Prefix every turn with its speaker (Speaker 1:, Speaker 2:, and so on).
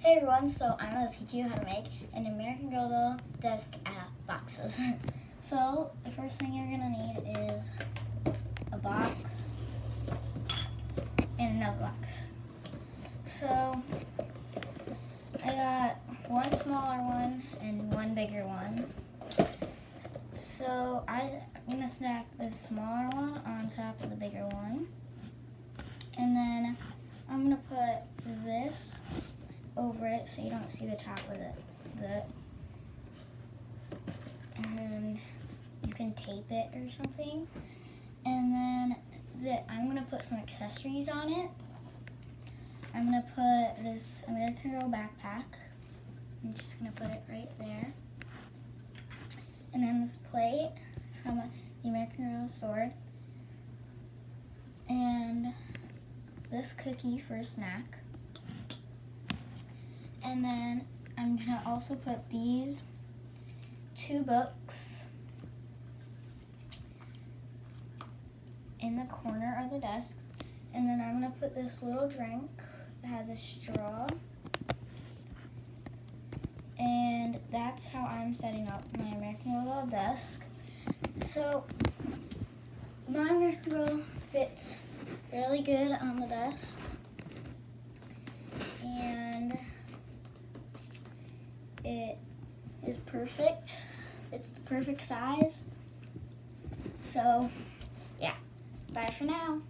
Speaker 1: Hey everyone, so I'm going to teach you how to make an American Girl doll desk out of boxes. So the first thing you're going to need is a box and another box. So I got one smaller one and one bigger one. So I'm going to stack the smaller one on top of the bigger one. And then I'm going to put this over it so you don't see the top of it. And you can tape it or something. And then I'm going to put some accessories on it. I'm going to put this American Girl backpack. I'm just going to put it right there. And then this plate from the American Girl store. And this cookie for a snack. And then I'm going to also put these two books in the corner of the desk. And then I'm going to put this little drink that has a straw. And that's how I'm setting up my American Girl desk. So my American Girl fits really good on the desk. And it is perfect. It's the perfect size. So, yeah. Bye for now.